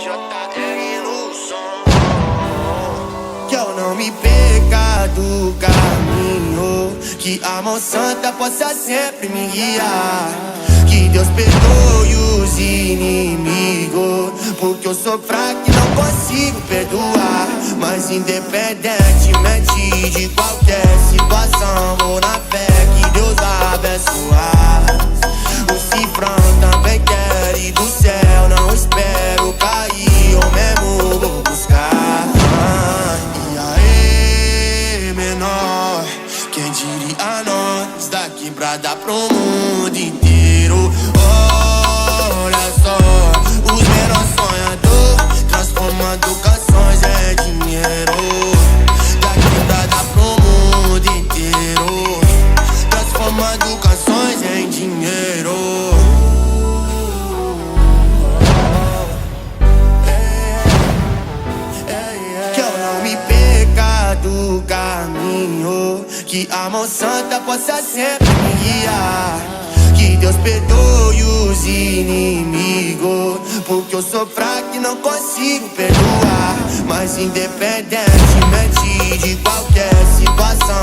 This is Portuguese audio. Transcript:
JR no som. Que eu não me perca do caminho, que a mão santa possa sempre me guiar. Que Deus perdoe os inimigos, porque eu sou fraco e não consigo perdoar. Mas independentemente de qualquer situação, vou na fé que Deus vai abençoar. O cifrão também quer ir do céu, não espero cair, eu mesmo vou buscar. E aí, menor, quem diria nós da quebrada pro mundo inteiro? Olha só, os menores sonhadores transformando canções em dinheiro. Da quebrada pro mundo inteiro, transformando canções em dinheiro. Que eu não me perca do caminho, que a mão santa possa sempre me guiar. Que Deus perdoe os inimigos, porque eu sou fraco e não consigo perdoar. Mas independentemente de qualquer situação,